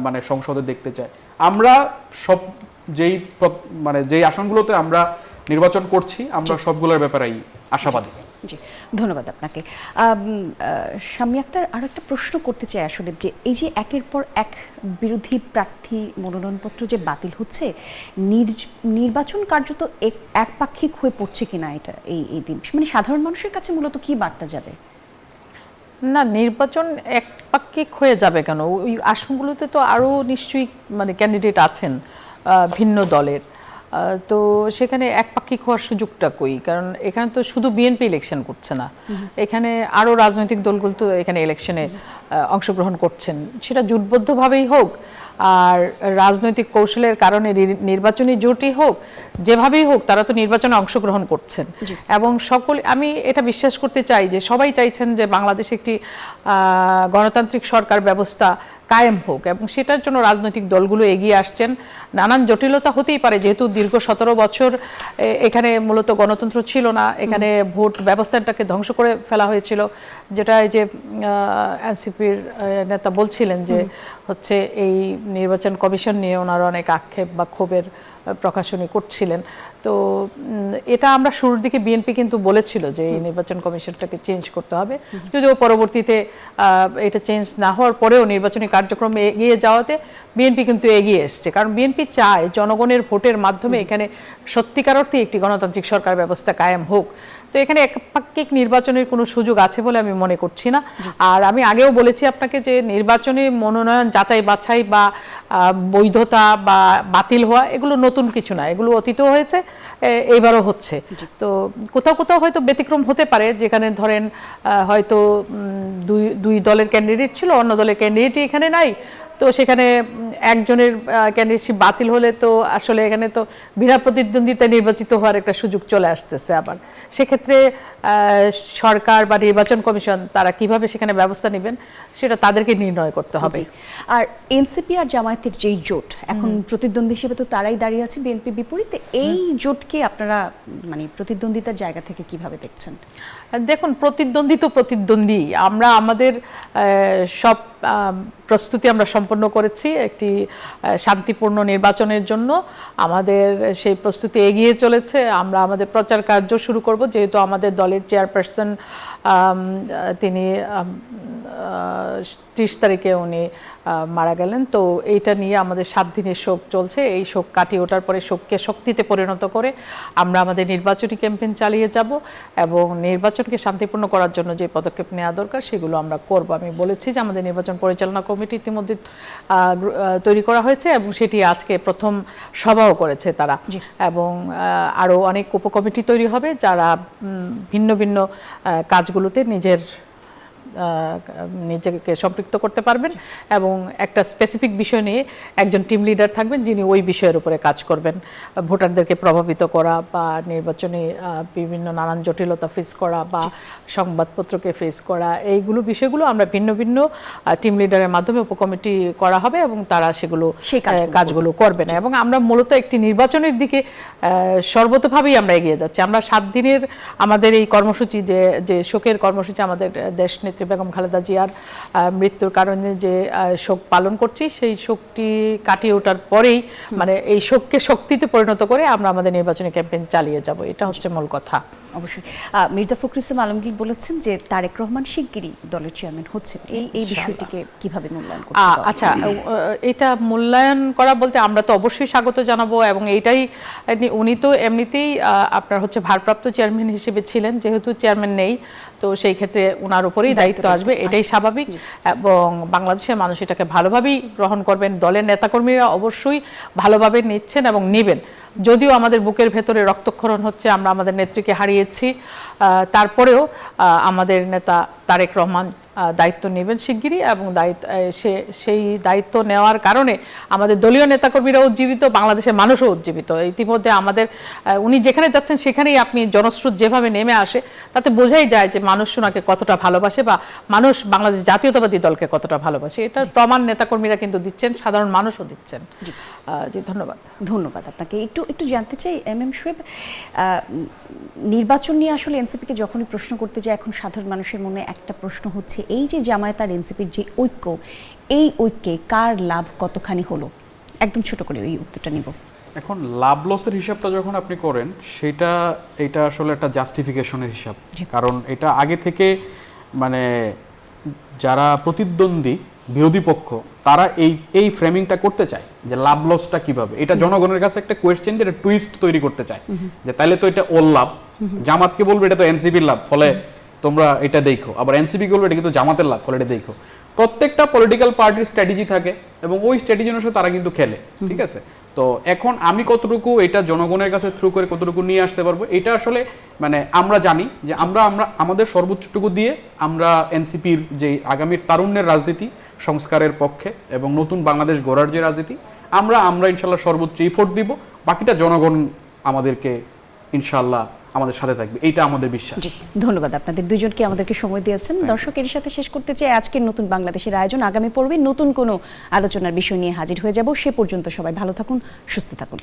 Speaker 1: মানে সংসদে দেখতে চাই। আমরা সব যেই আসনগুলোতে আমরা নির্বাচন করছি, আমরা সবগুলোর ব্যাপারেই আশাবাদী।
Speaker 3: জি, ধন্যবাদ আপনাকে। শাম্মী আক্তার, আরো একটা প্রশ্ন করতে চাই আসলে, যে এই যে একের পর এক বিরোধী প্রার্থী মনোনয়নপত্র যে বাতিল হচ্ছে, নির্বাচন কার্যত একপাক্ষিক হয়ে পড়ছে কিনা এটা এই দিন, মানে সাধারণ মানুষের কাছে মূলত কি বার্তা যাবে?
Speaker 2: না, নির্বাচন একপাক্ষিক হয়ে যাবে কেন? ওই আসনগুলোতে তো আরও নিশ্চয়ই মানে ক্যান্ডিডেট আছেন ভিন্ন দলের, তো সেখানে একপাক্ষিক হওয়ার সুযোগটা কই? কারণ এখানে তো শুধু বিএনপি ইলেকশন করছে না, এখানে আরও রাজনৈতিক দলগুলো তো এখানে ইলেকশনে অংশগ্রহণ করছেন, সেটা জোটবদ্ধভাবেই হোক আর রাজনৈতিক কৌশলের কারণে নির্বাচনী জোটই হোক, যেভাবেই হোক তারা তো নির্বাচনে অংশগ্রহণ করছেন। এবং সকলে, আমি এটা বিশ্বাস করতে চাই যে সবাই চাইছেন যে বাংলাদেশে একটি গণতান্ত্রিক সরকার ব্যবস্থা কায়েম হোক, এবং সেটার জন্য রাজনৈতিক দলগুলো এগিয়ে আসছেন। নানান জটিলতা হতেই পারে, যেহেতু দীর্ঘ 17 বছর এখানে মূলত গণতন্ত্র ছিল না, এখানে ভোট ব্যবস্থাটাকে ধ্বংস করে ফেলা হয়েছিল, যেটা এই যে এনসিপির নেতা বলছিলেন যে হচ্ছে এই নির্বাচন কমিশন নিয়ে ওনারা অনেক আক্ষেপ বা ক্ষোভের প্রকাশনী করছিলেন। তো এটা আমরা শুরুর দিকে বিএনপি কিন্তু বলেছিল যে এই নির্বাচন কমিশনটাকে চেঞ্জ করতে হবে, যদিও পরবর্তীতে এটা চেঞ্জ না হওয়ার পরেও নির্বাচনী কার্যক্রমে এগিয়ে যাওয়াতে বিএনপি কিন্তু এগিয়ে এসছে, কারণ বিএনপি চায় জনগণের ভোটের মাধ্যমে এখানে সত্যিকার অর্থে একটি গণতান্ত্রিক সরকার ব্যবস্থা কায়েম হোক। তো এখানে একপাক্ষিক নির্বাচনের কোনো সুযোগ আছে বলে আমি মনে করছি না। আর আমি আগেও বলেছি আপনাকে যে নির্বাচনী মনোনয়ন যাচাই বাছাই বা বৈধতা বা বাতিল হওয়া এগুলো নতুন কিছু না, এগুলো অতীতেও হয়েছে, এইবারও হচ্ছে। তো কোথাও কোথাও হয়তো ব্যতিক্রম হতে পারে, যেখানে ধরেন হয়তো দুই দলের ক্যান্ডিডেট ছিল, অন্য দলের ক্যান্ডিডেটই এখানে নাই, তো সেখানে একজনের ক্যান্ডিডেটশিপ বাতিল হলে তো আসলে এখানে তো বিনা প্রতিদ্বন্দ্বিতায় নির্বাচিত হওয়ার একটা সুযোগ চলে আসতেছে। আবার সেক্ষেত্রে সরকার বা নির্বাচন কমিশন তারা কিভাবে সেখানে ব্যবস্থা নেবেন সেটা তাদেরকে নির্ণয় করতে হবে।
Speaker 3: আর এনসিপি আর জামায়াতের যেই জোট, এখন প্রতিদ্বন্দ্বী হিসেবে তো তারাই দাঁড়িয়ে আছে বিএনপি বিপরীতে, এই জোটকে আপনারা মানে প্রতিদ্বন্দ্বিতার জায়গা থেকে কিভাবে দেখছেন?
Speaker 2: দেখুন, প্রতিদ্বন্দ্বী তো প্রতিদ্বন্দ্বী, আমরা আমাদের সব প্রস্তুতি আমরা সম্পন্ন করেছি একটি শান্তিপূর্ণ নির্বাচনের জন্য, আমাদের সেই প্রস্তুতি এগিয়ে চলেছে। আমরা আমাদের প্রচার কার্য শুরু করব, যেহেতু আমাদের দলের চেয়ারপারসন তিনি 30 তারিখে উনি মারা গেলেন। তো এইটা নিয়ে আমাদের 7 দিনের শোক চলছে। এই শোক কাটিয়ে ওঠার পরে শোককে শক্তিতে পরিণত করে আমরা আমাদের নির্বাচনী ক্যাম্পেইন চালিয়ে যাব এবং নির্বাচনকে শান্তিপূর্ণ করার জন্য যে পদক্ষেপ নেওয়া দরকার সেগুলো আমরা করব। আমি বলেছি যে আমাদের নির্বাচন পরিচালনা কমিটি ইতিমধ্যে তৈরি করা হয়েছে এবং সেটি আজকে প্রথম সভাও করেছে তারা, এবং আরও অনেক উপকমিটি তৈরি হবে যারা ভিন্ন ভিন্ন কাজগুলোতে নিজেকে সম্পৃক্ত করতে পারবেন এবং একটা স্পেসিফিক বিষয় নিয়ে একজন টিম লিডার থাকবেন যিনি ওই বিষয়ের উপরে কাজ করবেন। ভোটারদেরকে প্রভাবিত করা বা নির্বাচনী বিভিন্ন নানান জটিলতা ফেস করা বা সংবাদপত্রকে ফেস করা, এইগুলো বিষয়গুলো আমরা ভিন্ন ভিন্ন টিম লিডারের মাধ্যমে উপকমিটি করা হবে এবং তারা সেগুলো কাজগুলো করবে না। এবং আমরা মূলত একটি নির্বাচনের দিকে সর্বতোভাবেই আমরা এগিয়ে যাচ্ছি। আমরা 7 দিনের আমাদের এই কর্মসূচি যে শোকের কর্মসূচি, আমাদের দেশ নেত্রী বেগম খালেদা জিয়ার মৃত্যুর কারণে যে শোক পালন করছি, সেই শোকটি কাটিয়ে ওঠার পরেই মানে এই শোককে শক্তিতে পরিণত করে আমরা আমাদের নির্বাচনী ক্যাম্পেইন চালিয়ে যাব, এটা হচ্ছে মূল কথা।
Speaker 3: অবশ্যই মির্জা ফখরুল ইসলাম আলমগীর বলেছেন যে তারেক রহমান শিগগিরই দলের চেয়ারম্যান হচ্ছে, এই বিষয়টিকে কিভাবে মূল্যায়ন করছেন?
Speaker 2: আচ্ছা, এটা মূল্যায়ন করা বলতে আমরা তো অবশ্যই স্বাগত জানাবো এবং এইটাই, উনি তো এমনিতেই আপনার হচ্ছে ভারপ্রাপ্ত চেয়ারম্যান হিসেবে ছিলেন, যেহেতু চেয়ারম্যান নেই তো সেই ক্ষেত্রে ওনার উপরেই দায়িত্ব আসবে, এটাই স্বাভাবিক এবং বাংলাদেশের মানুষ এটাকে ভালোভাবেই গ্রহণ করবেন। দলের নেতাকর্মীরা অবশ্যই ভালোভাবে নিচ্ছেন এবং নেবেন। যদিও আমাদের বুকের ভেতরে রক্তক্ষরণ হচ্ছে, আমরা আমাদের নেত্রীকে হারিয়েছি, তারপরেও আমাদের নেতা তারেক রহমান দায়িত্ব নেবেন শিগগিরই এবং সেই দায়িত্ব নেওয়ার কারণে আমাদের দলীয় নেতাকর্মীরা উজ্জীবিত, বাংলাদেশের মানুষও উজ্জীবিত। ইতিমধ্যে আমাদের উনি যেখানে যাচ্ছেন সেখানেই আপনি জনস্রোত যেভাবে নেমে আসে তাতে বোঝাই যায় যে মানুষ ওনাকে কতটা ভালোবাসে বা মানুষ বাংলাদেশ জাতীয়তাবাদী দলকে কতটা ভালোবাসে। এটার প্রমাণ নেতাকর্মীরা কিন্তু দিচ্ছেন, সাধারণ মানুষও দিচ্ছেন। জি, ধন্যবাদ
Speaker 3: আপনাকে। একটু জানতে চাই শোয়েব, নির্বাচন নিয়ে আসলে এনসিপিকে যখনই প্রশ্ন করতে যায় এখন সাধারণ মানুষের মনে একটা প্রশ্ন হচ্ছে, এই যে জামায়াত আর এনসিপির যে ঐক্য, এই ঐক্যে কার লাভ কতখানি হলো? একদম ছোট করে এই উত্তরটা নিব।
Speaker 1: এখন লাভ লসের হিসাবটা যখন আপনি করেন এটা আসলে একটা জাস্টিফিকেশনের হিসাব, কারণ এটা আগে থেকে মানে যারা প্রতিদ্বন্দ্বী বিরোধী পক্ষ তারা এই ফ্রেমিংটা করতে চায় যে লাভ লসটা কিভাবে, এটা জনগণের কাছে একটা কোয়েশ্চেন, যেটা টুইস্ট তৈরি করতে চায় যে তাইলে তো এটা ওর লাভ, জামাতকে বলবে এটা তো এনসিপির লাভ, ফলে তোমরা এটা দেখো, আবার এনসিপি বলবে এটা কিন্তু জামাতের লাভ, ফলে এটা দেখো। প্রত্যেকটা পলিটিক্যাল পার্টির স্ট্র্যাটেজি থাকে এবং ওই স্ট্র্যাটেজি অনুসারে তারা কিন্তু খেলে, ঠিক আছে? তো এখন আমি কতটুকু এটা জনগণের কাছে থ্রু করে কতটুকু নিয়ে আসতে পারবো, এটা আসলে মানে আমরা জানি যে আমরা আমাদের সর্বোচ্চটুকু দিয়ে আমরা এনসিপির যে আগামীর তারুণ্যের রাজনীতি সংস্কারের পক্ষে এবং নতুন বাংলাদেশ গড়ার যে রাজনীতি, আমরা ইনশাল্লাহ সর্বোচ্চ এফোর্ট দিব, বাকিটা জনগণ আমাদেরকে ইনশাল্লাহ আমাদের সাথে থাকবে, এইটা আমাদের বিশ্বাস।
Speaker 3: ধন্যবাদ আপনাদের দুজনকে আমাদেরকে সময় দিয়েছেন। দর্শক, এর সাথে শেষ করতে চাই আজকের নতুন বাংলাদেশের আয়োজন। আগামী পর্বে নতুন কোনো আলোচনার বিষয় নিয়ে হাজির হয়ে যাব। সে পর্যন্ত সবাই ভালো থাকুন, সুস্থ থাকুন।